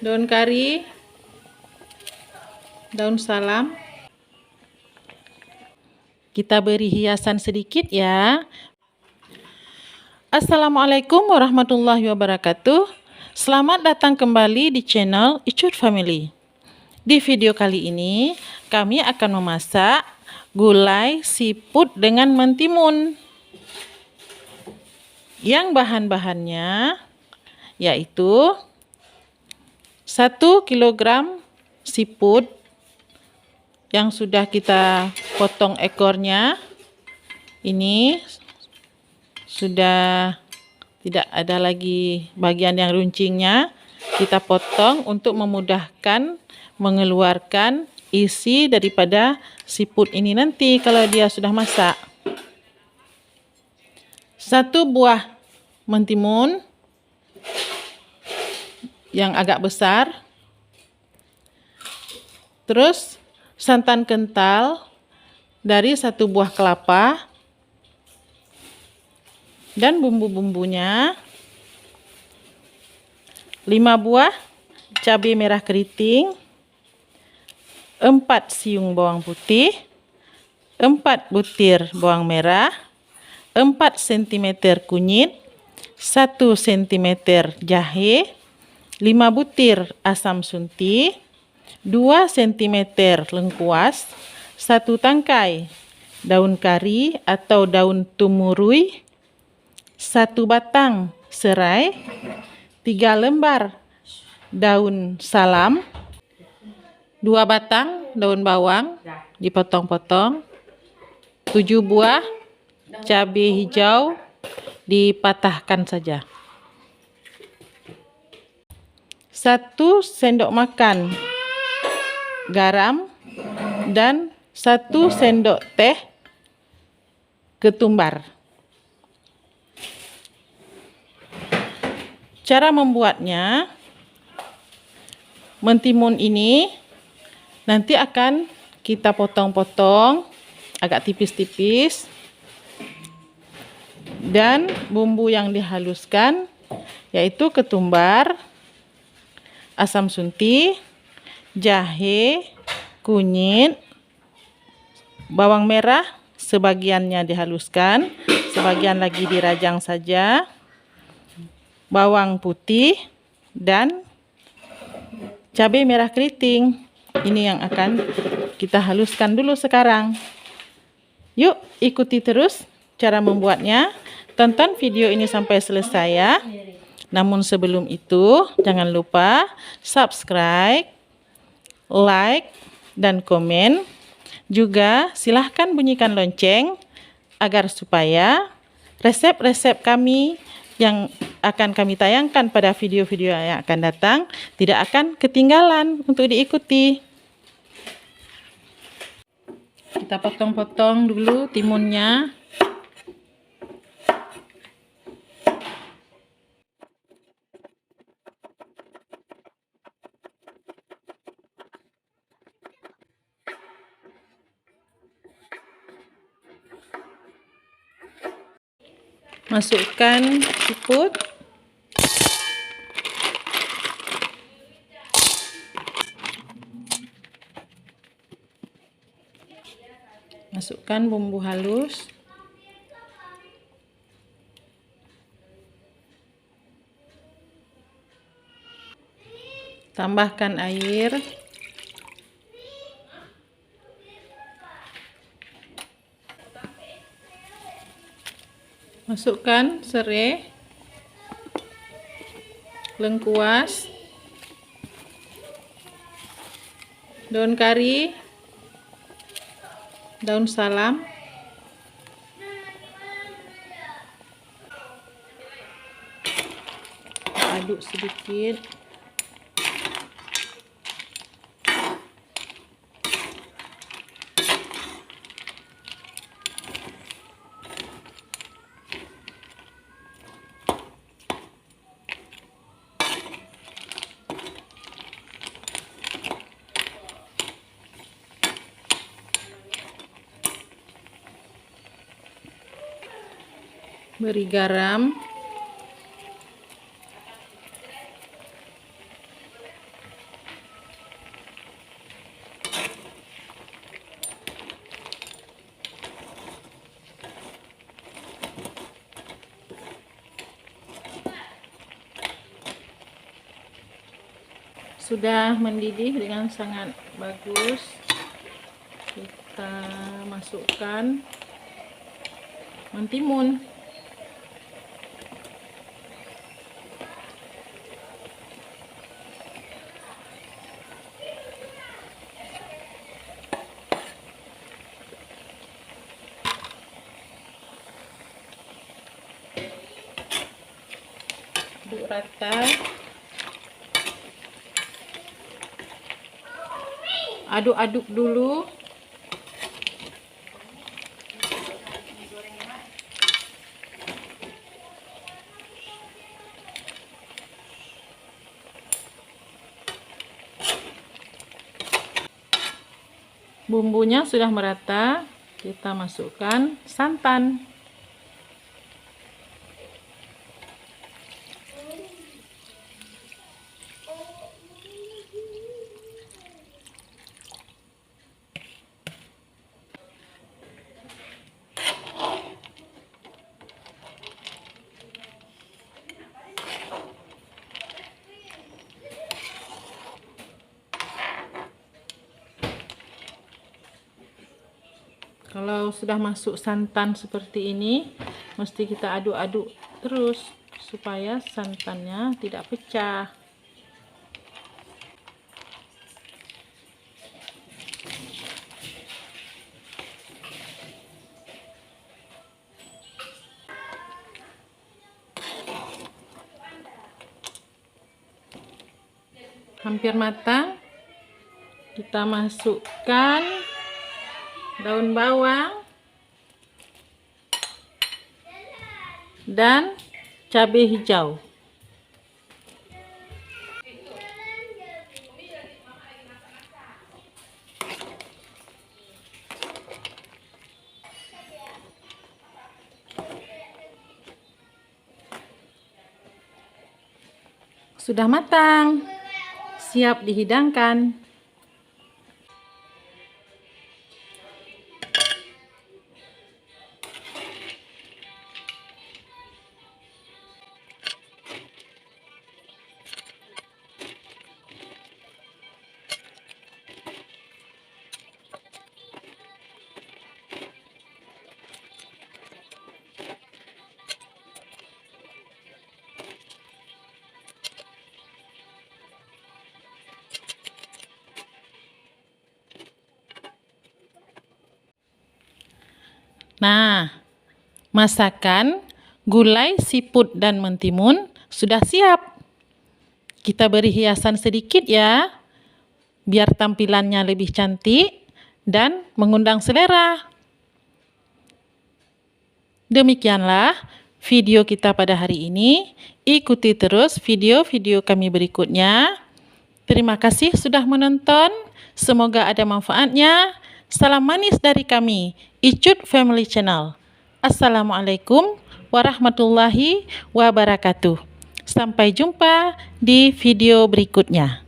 daun kari, daun salam. Kita beri hiasan sedikit ya. Assalamualaikum warahmatullahi wabarakatuh. Selamat datang kembali di channel Icut Family. Di video kali ini kami akan memasak gulai siput dengan mentimun. Yang bahan-bahannya yaitu 1 kilogram siput yang sudah kita potong ekornya. Ini sudah tidak ada lagi bagian yang runcingnya. Kita potong untuk memudahkan mengeluarkan isi daripada siput ini nanti kalau dia sudah masak. 1 buah mentimun yang agak besar. Terus santan kental dari 1 buah kelapa. Dan bumbu-bumbunya 5 buah cabai merah keriting, 4 siung bawang putih, 4 butir bawang merah, 4 cm kunyit, 1 cm jahe, 5 butir asam sunti, 2 cm lengkuas, 1 tangkai daun kari atau daun tumurui, 1 batang serai, 3 lembar daun salam, 2 batang daun bawang dipotong-potong, 7 buah cabai hijau dipatahkan saja, 1 sendok makan garam, dan 1 sendok teh ketumbar. Cara membuatnya, mentimun ini nanti akan kita potong-potong agak tipis-tipis, dan bumbu yang dihaluskan yaitu ketumbar, asam sunti, jahe, kunyit, bawang merah sebagiannya dihaluskan, sebagian lagi dirajang saja, bawang putih, dan cabai merah keriting. Ini yang akan kita haluskan dulu sekarang. Yuk ikuti terus cara membuatnya. Tonton video ini sampai selesai ya. Namun sebelum itu jangan lupa subscribe, like, dan komen. Juga silahkan bunyikan lonceng agar supaya resep-resep kami yang akan kami tayangkan pada video-video yang akan datang tidak akan ketinggalan untuk diikuti. Kita potong-potong dulu timunnya. Masukkan siput. Masukkan bumbu halus. Tambahkan air. Masukkan serai, lengkuas, daun kari, daun salam, aduk sedikit. Beri garam, sudah mendidih dengan sangat bagus. Kita masukkan mentimun. Aduk rata. Aduk-aduk dulu. Bumbunya sudah merata, kita masukkan santan. Kalau sudah masuk santan seperti ini, mesti kita aduk-aduk terus supaya santannya tidak pecah. Hampir matang, kita masukkan daun bawang dan cabai hijau. Sudah matang, siap dihidangkan. Nah, masakan gulai siput dan mentimun sudah siap. Kita beri hiasan sedikit ya, biar tampilannya lebih cantik dan mengundang selera. Demikianlah video kita pada hari ini. Ikuti terus video-video kami berikutnya. Terima kasih sudah menonton. Semoga ada manfaatnya. Salam manis dari kami, Icut Family Channel. Assalamualaikum warahmatullahi wabarakatuh. Sampai jumpa di video berikutnya.